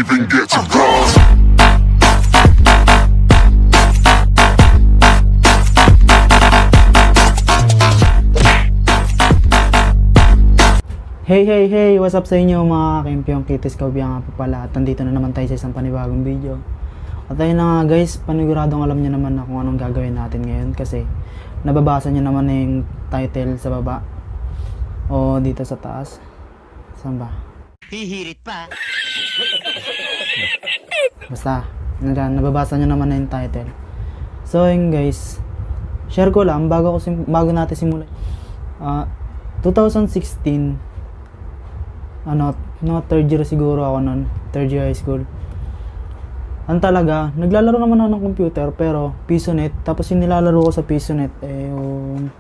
even get to cross. Hey, what's up sa inyo mga Kempyong Kitis Kaubiang nga po pala. At nandito na naman tayo sa isang panibagong video. At ayun na nga guys, paniguradong alam nyo naman na kung anong gagawin natin ngayon. Kasi nababasa nyo naman na yung title sa baba o dito sa taas. Saan ba? Hihirit pa. Basta, nababasa nyo naman na yung title. So yun guys, share ko lang bago natin simulan. 2016 third year siguro ako nun, third year high school. Talaga, naglalaro naman ako ng computer pero PisoNet, tapos yung nilalaro ko sa PisoNet yung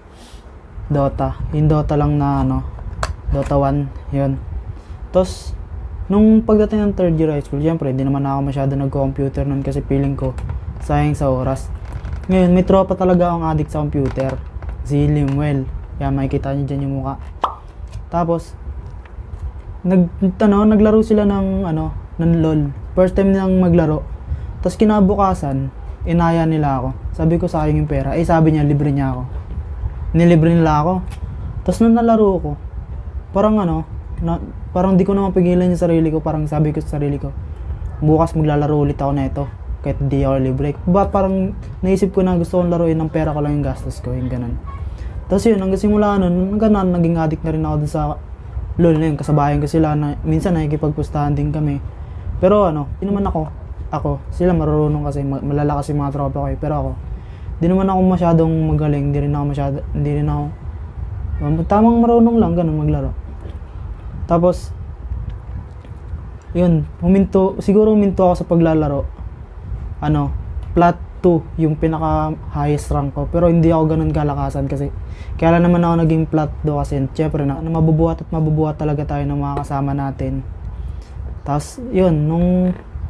Dota. Yung Dota lang na Dota 1, yun. Tapos, nung pagdating ng third year high school, syempre, hindi naman ako masyado nag-computer nun kasi feeling ko, sayang sa oras. Ngayon, may tropa talaga akong addict sa computer, si Limuel. Yan, makikita nyo dyan yung mukha. Tapos, naglaro sila ng LOL. First time nilang maglaro. Tapos kinabukasan, inaya nila ako. Sabi ko sayang yung pera. Sabi niya, libre niya ako. Nilibre nila ako. Tapos nung nalaro ko, parang parang di ko na mapigilan yung sarili ko. Parang sabi ko sa sarili ko, bukas maglalaro ulit ako na ito. Kahit di ako libre. Parang naisip ko na gusto kong laruin ng pera ko lang yung gastos ko. Yung ganun. Tapos yun, hanggang simula nun, naging addict na rin ako dun sa LOL na yun. Kasabayan ko sila na minsan nakikipagpustahan din kami. Pero di naman ako, sila marunong kasi, malalakas yung mga tropa ko eh. Pero ako, di naman ako masyadong magaling, hindi rin ako, tamang marunong lang, ganun maglaro. Tapos, yun, siguro huminto ako sa paglalaro. Plat 2, yung pinaka highest rank ko. Pero hindi ako ganun kalakasan kasi, kaya lang naman ako naging plat 2 kasi, syempre mabubuhat talaga tayo ng mga kasama natin. Tapos, yun,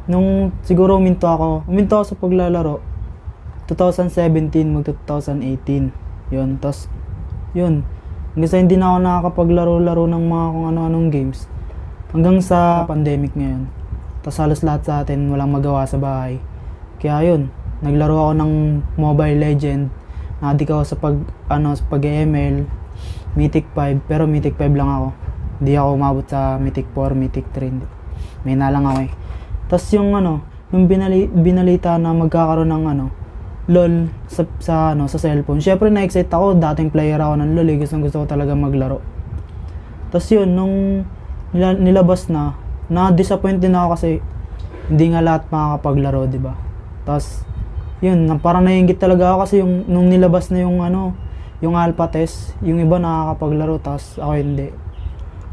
nung siguro huminto ako sa paglalaro 2017 mag 2018 yun. Tapos yun, kasi hindi na ako nakakapaglaro-laro ng mga kung ano-anong games hanggang sa pandemic ngayon. Tapos halos lahat sa atin walang magawa sa bahay, kaya yun, naglaro ako ng Mobile Legend. Na-addict ako sa pag-ML, Mythic 5, pero Mythic 5 lang ako, hindi ako umabot sa Mythic 4, Mythic 3, may na lang ako eh. Tapos yung nung binalita na magkakaroon ng LOL sa cellphone. Syempre na-excite ako, dating player ako ng LOL, gusto ko talaga maglaro. Tapos yun, nung nilabas na-disappoint din ako kasi hindi nga lahat makakapaglaro, di ba? Tapos yun, parang naiinggit talaga ako kasi nung nilabas na yung alpha test, yung iba nakakapaglaro, tapos ako hindi.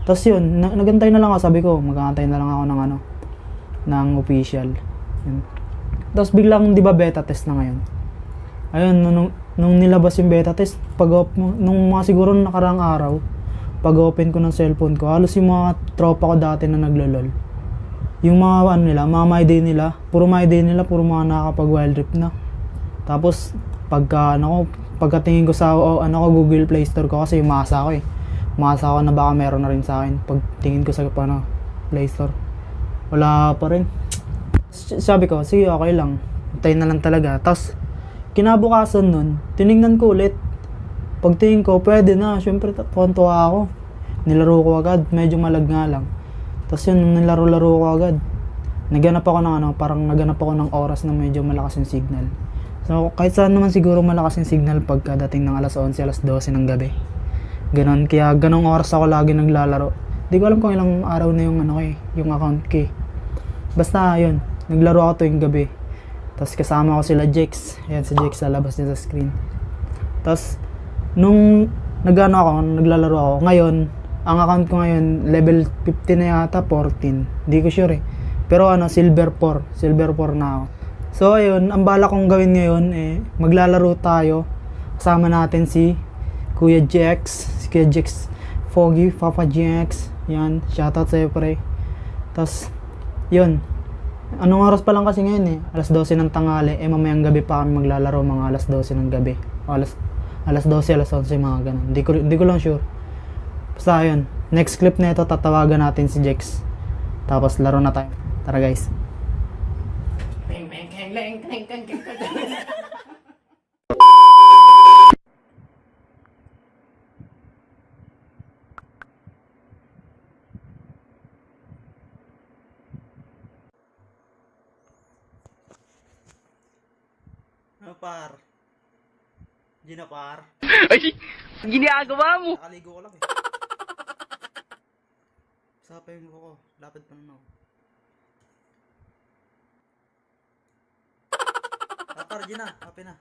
Tapos yun, nagantay na lang ako, sabi ko, mag-aantay na lang ako ng official. Yun. Tapos biglang, di ba, beta test na ngayon. Ayun, nung nilabas yung beta test, nung mga siguro nakaraang araw, pag-open ko ng cellphone ko, halos yung mga tropa ko dati na naglo-LOL. Yung mga mga my day nila, puro mga nakakapag-wild rift na. Tapos, pagkatingin ko sa Google Play Store ko, kasi umasa ako eh. Umasa ako na baka meron na rin sa akin. Pagtingin ko sa Play Store, wala pa rin. Sabi ko, sige, okay lang. Hintayin na lang talaga. Tapos, kinabukasan nun, tinignan ko ulit. Pagtingin ko, pwede na. Siyempre, tuwa ako. Nilaro ko agad. Medyo malag nga lang. Tapos yun, nilaro-laro ko agad. Naganap ako ng oras na medyo malakas yung signal. So, kahit saan naman siguro malakas yung signal pagkadating ng alas 11, alas 12 ng gabi. Ganon. Kaya ganong oras ako lagi naglalaro. Di ko alam kung ilang araw na yung account ko eh. Basta yun, naglaro ako tuwing gabi. Tapos kasama ko sila Jex. Ayan si Jex sa labas niya sa screen. Tapos nung naglalaro ako, ngayon, ang account ko ngayon, level 15 na yata, 14. Di ko sure eh. Pero silver 4 na ako. So ayun, ang bala kong gawin ngayon maglalaro tayo. Kasama natin si Kuya Jex, Foggy, Papa Jex. Yan, shoutout sa'yo pre. Tapos, yun. Anong oras pa lang kasi ngayon alas 12 ng tanghali. Mamayang gabi pa kami maglalaro, mga alas 12 ng gabi. O alas 12, alas 11, mga ganun. Di ko lang sure. Basta yun. Next clip na ito, tatawagan natin si Jex. Tapos laro na tayo. Tara guys. Ano par? Gina par? Ay, ginagawa mo. Nakaligo ko lang eh. Sapay mo ko. Lapad pa naman ako. Par, Gina. Happy na.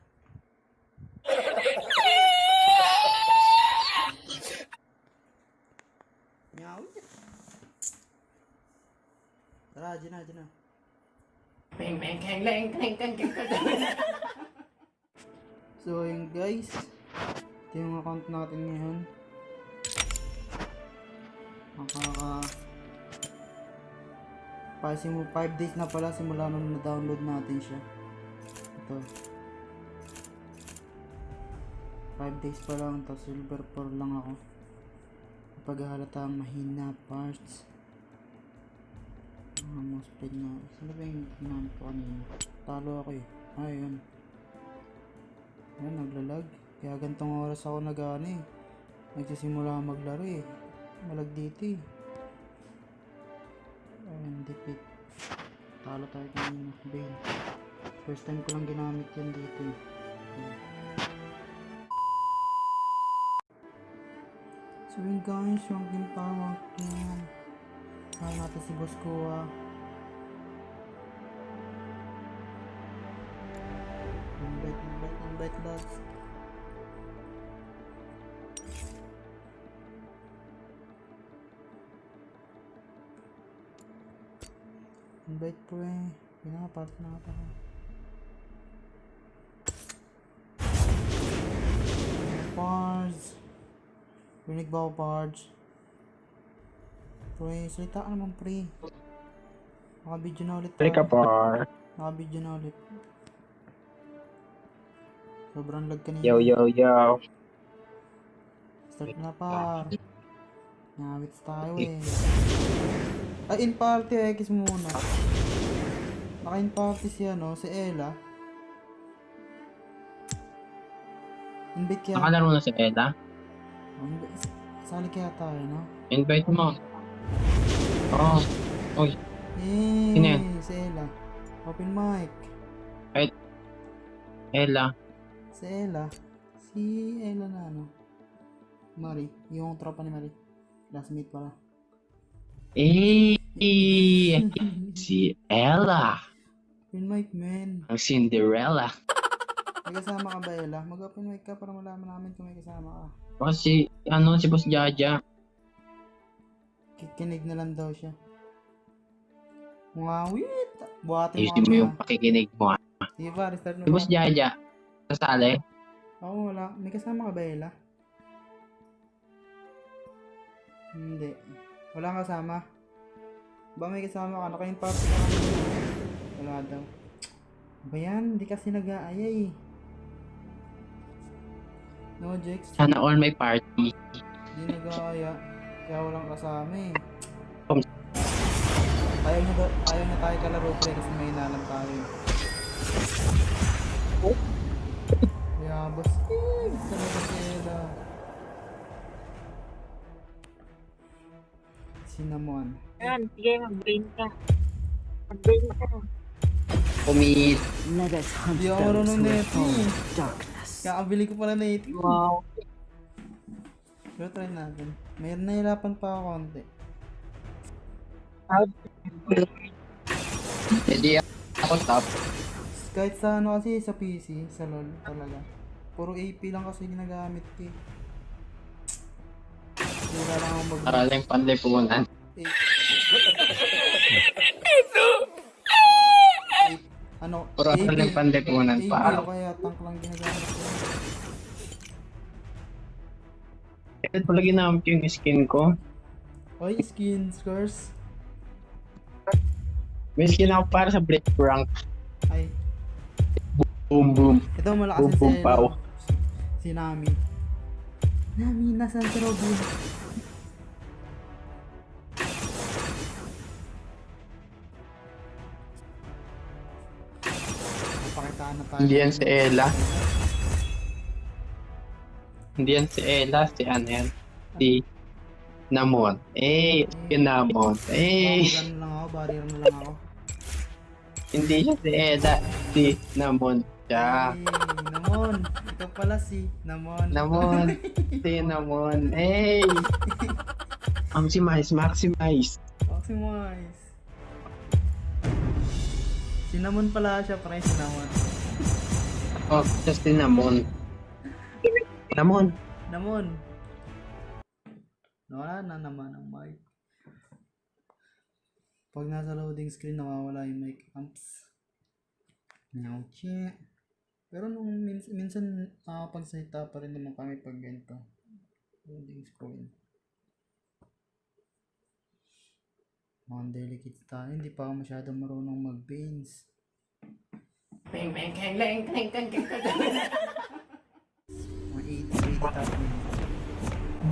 Meow. Tara, Gina. So yun guys, ito yung account natin ngayon. Kasi mo 5 days na pala simula nung na-download natin siya. Ito 5 days pa lang, tapos silver 4 lang ako. Paghahalata ang mahina parts. Mouse pad nga. Saan ba yung ginamit ko kanina? Talo ako eh. Ayun. Ayan, naglalag. Kaya gantong oras ako nagsisimula maglaro eh. Malag dito eh. Ayan, dipit. Talo tayo kanina. Bane. First time ko lang ginamit yan dito eh. Ayan. So yun guys, yung game power yan. Kaya natin si Boss Kuha. Invite lads. Invite po eh. Pinapart na ata. Pards. Rinig ba ako pards? Pre, salita ka naman pre. Naka-video na ulit. Balik ka par. Naka-video na ulit. Sobrang lag kanina. Yo. Start na par. Ngawits tayo eh. Ay, in party X muna. Naka-in party si si Ella. Invite kaya. Nakalaro na si Ella? Sali kaya tayo, no? Invite mo. Oh. Oy. Eh, Sino yan? si Ella. Open mic. Ella. Si Ella. Si Ella na Marie. Yung tropa ni Marie. Classmate pala. Si Ella. Open mic, man. Ang Cinderella. May kasama ka ba, Ella? Mag-open mic ka para malaman namin kung may kasama ka. Kasi, si Boss Jaja. Kikinig na lang daw siya. Ngawit! Buhatin mo Ayusin mo yung pakikinig mo. Sige pa, restart mo Si Boss Jaja. Sasali. Oo, wala. May kasama ka ba, Ella? Hindi. Wala kang kasama? Ba may kasama ka? Naka-in party ka kanina. Wala daw. Ba yan? Hindi kasi nag-aayay. No, Jex. Sana all may party. Hindi nag-aaya. Kaya walang kasama eh. Um. Ayaw na tayo kalaro pre kasi may inalam tayo. Kaya boss, sana ba sila? Cinnamon. Ayan, sige, mag-brain ka. Mag-brain ka. Kumit. Let us hunt Hindi ako those marunong who have neto. fallen to darkness. Kakabili ko pala na ito. Wow. Pero try natin. May nahirapan pa ako konti. Hindi ako top. Kahit sa kasi sa PC, sa LoL talaga. Puro AP lang kasi ginagamit ko eh. Wala lang akong mag- Para lang panlipunan. Puro AP, lang panlipunan. AP Para. o kaya tank lang ginagamit ko. Kaya pala ginamit yung skin ko. Oy, skin scores. May skin ako para sa Blitz rank. Ay, Boom. ito malakas Boom, si boom, pow. Si Nami. Nami, nasaan si Robin? Magkano tayo? Hindi yan si Ella. Hindi yan si Ella, si Anel. Si Namon. Kinamon. Ganun lang ako, barrier na lang ako. Hindi siya si Ella, si Namon siya. Namon. Ikaw pala si Namon. Namon. Si Namon. Maximize. Maximize. Cinnamon pala siya, pre. Cinnamon. Oh, just si Namon. Namon. Nawala na naman ang mic. Pag nasa loading screen, nawawala yung mic amps. Nyauchi. Pero nung minsan, pagsalita pa rin naman kami pag ganito. Loading screen. Mga delicate tayo, hindi pa ako masyadong marunong mag-veins. Bang bang kang lang kang kang kang kang. Mga 88 tayo.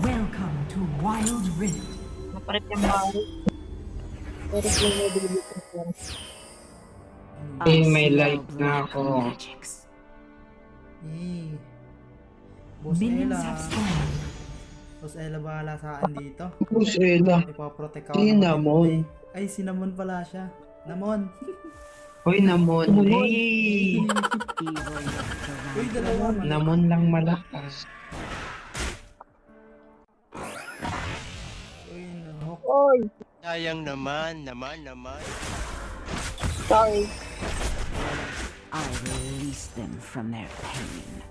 Welcome to Wild Rift. Naparit yung bawal. Pero kung may dito ko. May light na ako. Boss Minions Ella. have spawned. Boss Ella bahala sa akin dito. Boss Ella. Ipaprotect ako. Si ng Namon. matindi. Ay, si Namon pala siya. Namon. Hoy, Namon. Evil lurks around. Uy, dalawa. Namon lang malakas. Uy, nahok. Oy, Sayang naman. sorry. I release them from their pain.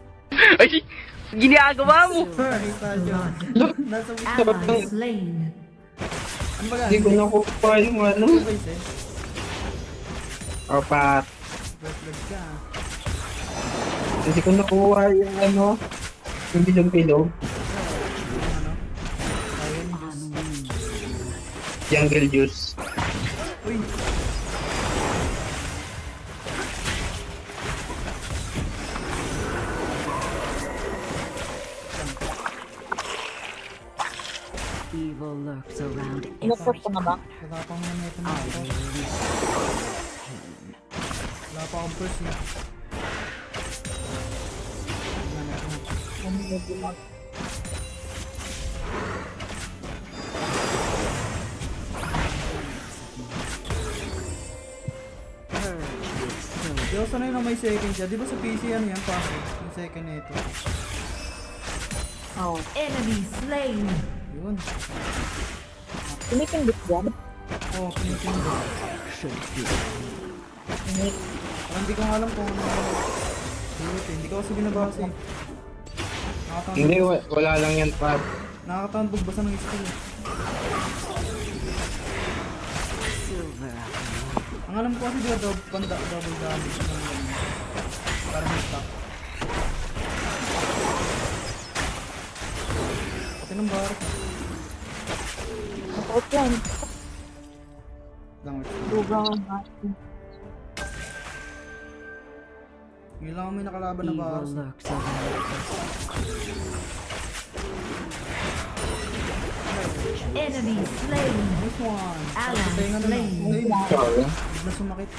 Ginagawa mo! Nakita siya. Nasa Ally slain. Ano ba Hindi ko nakuha yung ano. Guys, eh. Opat. First blood ka. Hindi ko nakuha yung ano. Yung bilog-bilog. Yung ano. Ayun. Jungle juice. Uy. Evil lurks around Inapot every ko na ba? Wala pang neto na I ako. release their pain. Wala pa akong first eh. Wala na ako. Ano na dilag? Purge with soul. Di ako sanay na may second siya. Di ba sa PC ano yan? Paso. Yung second nito. Oo. Enemy slain. Yun. Pinipindot yan. Oo, pinipindot. Should be. Parang hindi ko nga alam kung ano. Buti, hindi ko kasi binabasa eh. Hindi, wala lang yan pa. Nakakatambog basta ng skill eh. Silver afternoon. Ang alam ko kasi di ba double damage ng para may stock. Pati ng bar. Napot yan. Lang wait. Lugang ang natin. Ngayon lang may nakalaban na bar. Evil lurks around. Enemy slain. Nice one. Ally Patay nga na slain. Hindi, Sorry. bigla sumakit.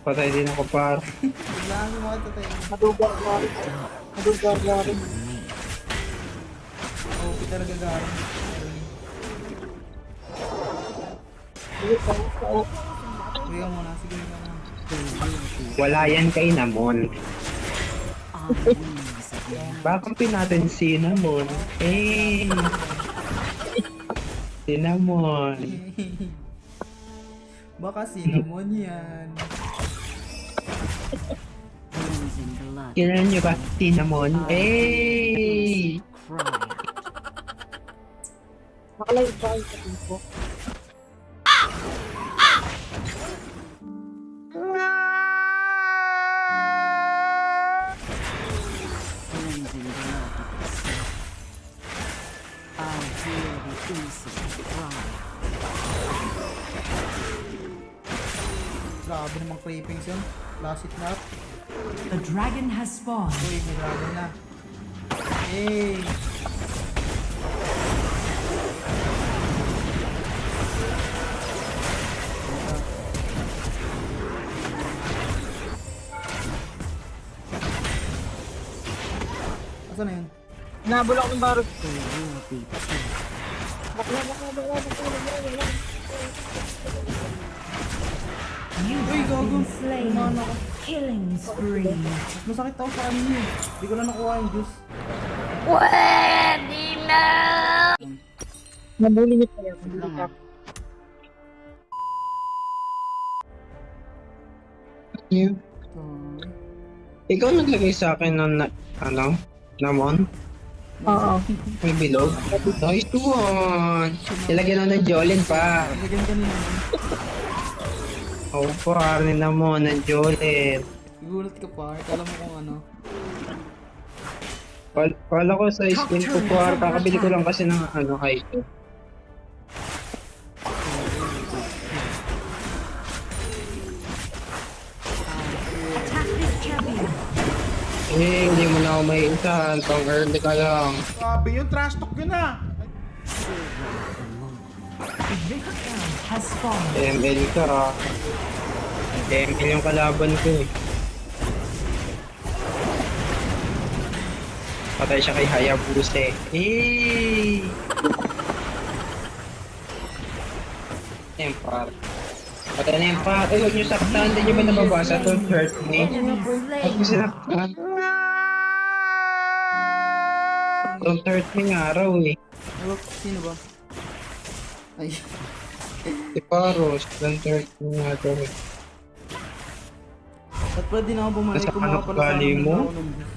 Patay din ako par. Bigla sumakit tatay. Madugar na rin. Madugar na rin. OP talaga garo. Sige, so, Uy ka muna, sige ka muna. Wala yan kay Namon. On wings of your Bakampi natin si Namon. Cinnamon. Baka cinnamon yan. crimson blood. Kilala niyo ba? Cinnamon. Cry. nakalive ba kayo sa tipo? Cleansing blood of the sick. I hear the innocent cry. Grabe namang creepings yun. Last hit na. The dragon has spawned. Uy, may dragon na. Hey! Saan na yun? Nabol ako ng barot. You Uy, have gago. been slain. Umano ako. Killing spree. Masakit ako sa kanina eh. Hindi ko na nakuha yung juice. Nabuli niyo tayo. Wait lang ah. You. Ikaw naglagay sa akin ng, namon? Oo. May bilog? Nice one! Nilagyan na ng Jolin pa. Lagyan kanina. Oo, par, namon ng Jolin. Gulat ka pa. Kala mo kung ano. Kala ko sa skin ko, par, kakabili ko lang kasi ng item. Attack this champion. Hindi mo na ako may isahan. Pang-early ka lang. Grabe yun, trash talk yun ah. The victim has fallen. ML ka. ML yung kalaban ko eh. Patay siya kay Hayabusa eh. Empar. Patay na Empar. Ay, huwag niyo saktan. Hindi niyo ba nababasa? Don't hurt me. Enemy Huwag niyo slain. sinaktan. Don't hurt me nga raw eh. Ewan, sino ba? Ay. Si Paros. Don't hurt me nga raw eh. At pala din ako bumalik. Nasa Kumuha hanap pala sa gali akin mo? ako ng juice.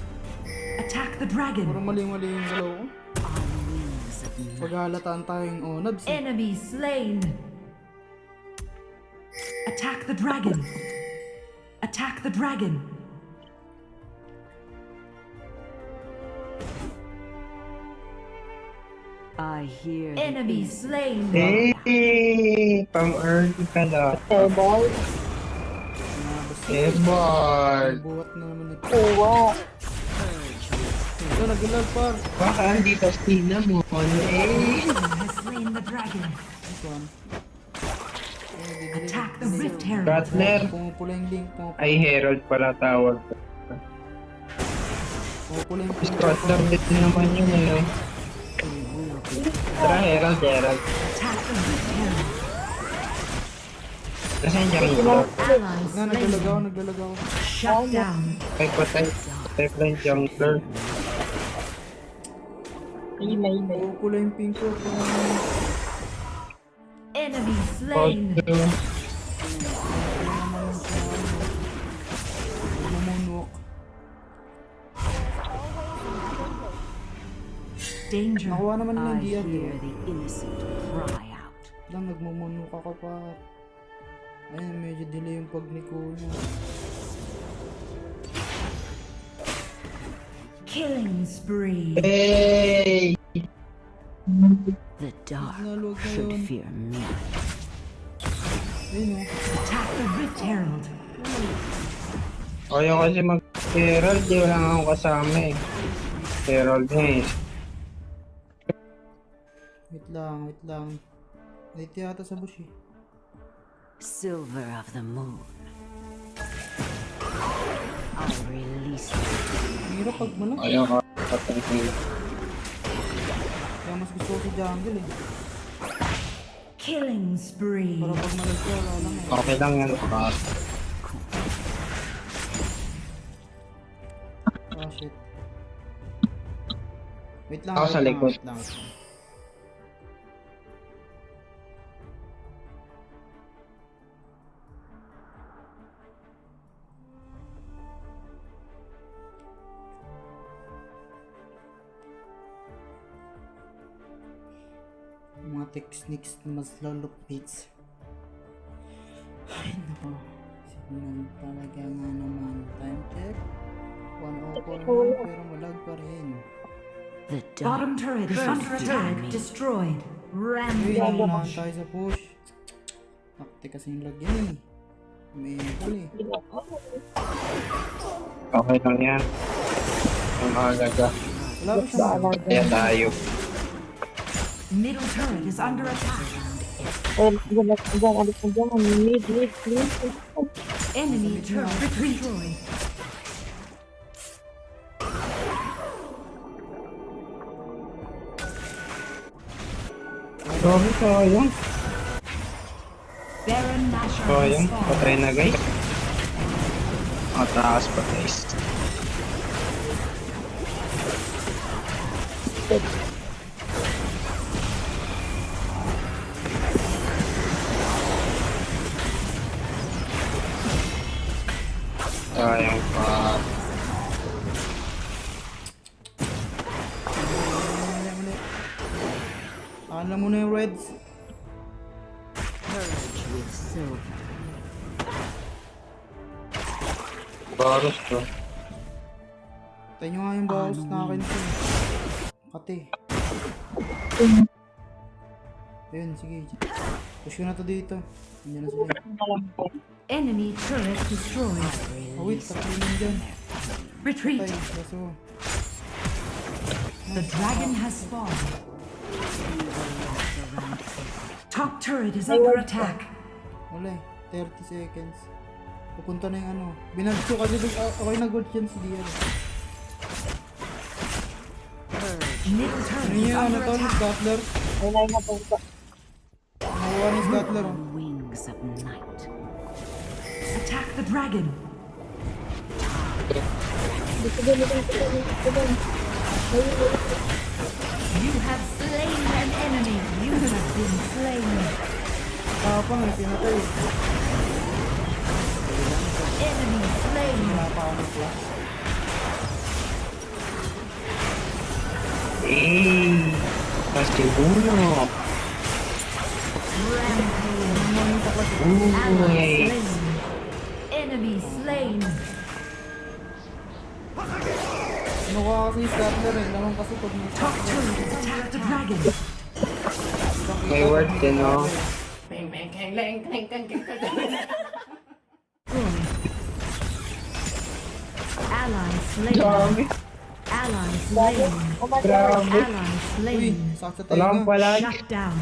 Attack the dragon. Parang mali-mali yung galaw ko. Paghahalataan tayong onabs. Enemy slain. Attack the dragon. Attack the dragon. I hear enemy slain. Hey! Pang-early ka lang. Airball. Ebal! Buhat na naman ito. Oo. Ito, nag-ilag par. Baka andito Stina mo. Eh! Has slain the dragon. This one. Attack the rift herald. Butler! Pumupula yung link. Pumupula Ay, Herald pala tawag. yung link. Scotland din naman yun eh. Tara, Herald. Attack the rift herald. Nasaan yung jungler? Ally Nga, naglalagaw, slain. naglalagaw. Shut down. Ay, patay. Patay pala yung jungler. Imay. Pumupula yung pink ko. Enemy slain. Auto. Mamunwalk. Danger. Nakuha naman nila yung Dia. the innocent cry out. Lang, nagmamunwalk ako pa. Ayun, medyo delay yung pag-niko niya. Killing spree. Hey! The dark Naluwag na yun. fear me. Ayun o. Attack the rift herald. Ayaw kasi mag-Herald. Di wala nga akong kasama eh. Herald eh. Wait lang. Dito yata sa bush eh. Silver of the moon. I'll release you. Hirap pag malag. Ayaw ka. Patay ko. Kaya mas gusto ko si jungle eh. Killing spree. Para pag malag ka, wala lang eh. Okay lang yan. Ah, shit. Wait lang. Ako sa likod. Wait lang. Mga techniques na mas lalupits. Ay, nako. Signal talaga nga naman. Time check. 1:04 na, pero malag pa rin. The bottom turret is under attack. Destroyed. Uy, Rampage. naunahan tayo sa push. Akte kasi yung lag yan eh. May ipal eh. Okay lang yan. Ang alaga. Wala ba siyang Kaya tayo. Middle turret is under attack. Mid. Enemy turret destroyed. Grabe, sayang. Baron Nashor Sayang, has patay fallen. na guys. Taas pa guys. Sayang pa. Alam mo na yung Reds. Purge with silver. Baros to. Tayo nyo nga yung bawas na akin to. Kate. Ayun, sige. Push ko na to dito. Nandiyan na sila. Enemy turret destroyed. Oh wait, tatlo lang dyan. Retreat. Patay, kaso. The dragon has spawned. Top turret is under attack. Wala eh, 30 seconds. Pupunta na yung ano. Binag ko kasi ako yung nag-gold yan si Dian. Middle Ano turret yung is ano under to, ni attack. Scuttler? Nakuha ni Scuttler oh. Wings of night. Attack the dragon. You have slain an enemy. You have been slain. Kapang eh, pinatay. Enemy slain. Wala pa ako ng flash. Kasi uno. Ally slain. Enemy slain. Nakuha kasi yung Scuttler eh. Naman kasi pag may Top turret is attack the dragon. May word din, no? Bang, bang, kang, lang, kang, kang, kang, kang. Ally slain. Grabe. Ally slain. Grabe. Ally Uy, slain. saksa tayo Wala akong nga. pala. Shut down.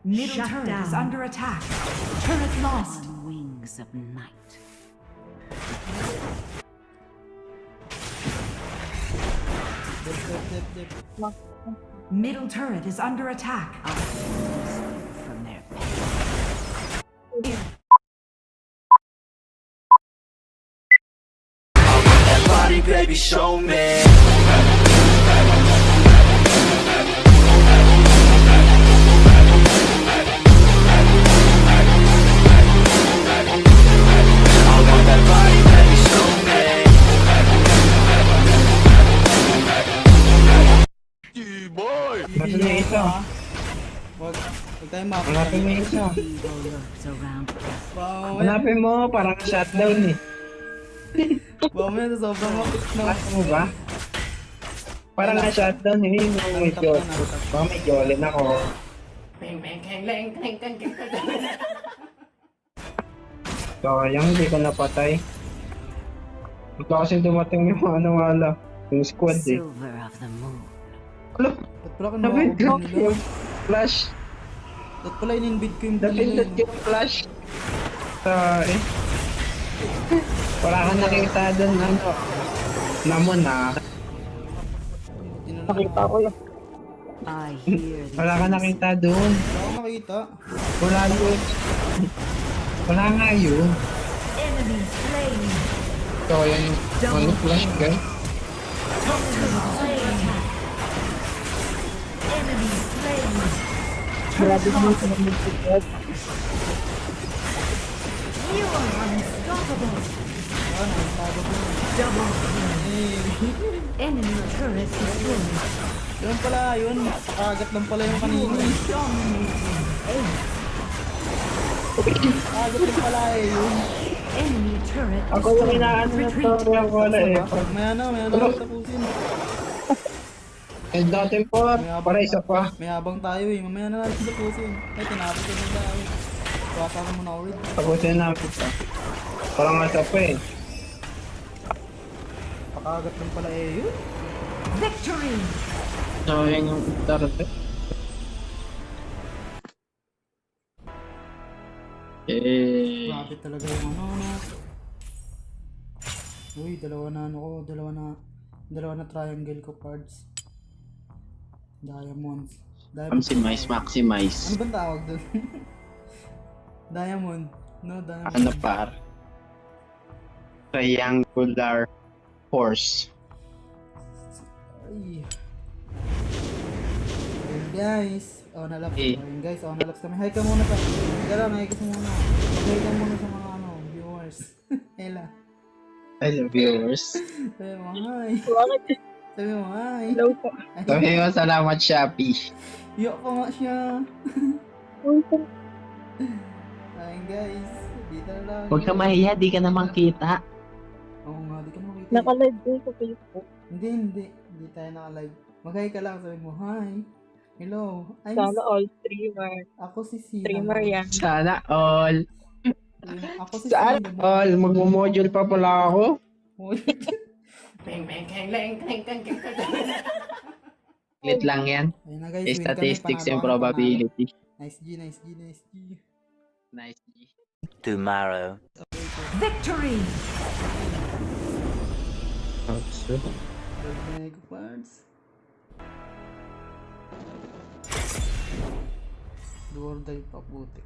Middle turret is under attack. Turret lost. Wings of night. Dip. Middle turret is under attack. From their Body, baby, show me. I want that body, baby, show me. Nasa na isa. Wag tayo map. Hanapin mo yung isa. evil lurks around us. Mamaya, Hanapin mo, parang shutdown eh. mamaya sa sobrang mapit na. Nakita mo ba? Parang na-shutdown eh. May Jolin. Baka may Jolin ako. Bang, bang, kang, lang, kang, kang, kang, kang. Sayang, hindi ko napatay. Ito kasi dumating yung ano wala. Yung squad eh. Silver of the moon. Ano? Ba't pala kinuha ko Napindot nila? yung flash. Ba't pala in-invade ko yung Napindot yung flash. Eh. Wala kang nakita doon ano. Namon na. Nakita ko yun. I hear the Wala kang nakita doon. Wala akong makita. Wala yun. Wala nga yun. Enemy slain. So, yan yung ano, flash guy. Top turret slain. Enemy slain. Turret lost. You are unstoppable. Double kill. Enemy turret destroyed. Yun pala, yun. Kagat lang pala yung kanina eh. Dominating. Kagat lang pala eh, yun. Enemy turret Ako yung destroyed. inaano na Retreat. to. Kaya wala eh. Maya na tapusin. And dating po, para isa pa. May habang tayo eh, mamaya na natin tapusin. Ay, tinapos ko na tayo. Baka ka muna ulit. Tapusin natin pa. Parang nasa pa eh. Pakagat lang pala eh, yun. Victory. Sayang yung darating. Grabe talaga yung ano. Uy, dalawa na ano ko, dalawa na triangle ko cards. Diamonds. Maximize, maximize. Ano bang tawag doon? Diamond. No, diamond. Ano par? Triangular horse. Ay. Ayun guys. Oh, nalaps. Eh. Ayun guys, oh, nalaps kami. Hi ka muna pa. Tara, hi ka muna. Hi ka muna sa mga viewers. Ella. Hello viewers. Sabi mo, hi. Sabi mo, hi. Hello po. Sabi mo, salamat Shopee. Yok pa nga siya. Ayun guys. Dito na lang. Huwag ka mahiya, di ka naman kita. Oo nga, di ka makikita. Naka-live din sa Facebook. Hindi. Hindi tayo naka-live. Mag-hi ka lang. Sabi mo, hi. Hello. Sana all streamer. Ako si Sina. Streamer yan. Sana all. Ako si Sana Sina. all. Magmo-module pa pala ako. Bang, bang, kang, lang, kang, kang, kang, kang. Lit lang yan. Ayun na guys, win kami, Statistics panalo and ako, probability. panalo. Nice G. Nice. Tomorrow. Victory! Mega parts. Do or die pa putik.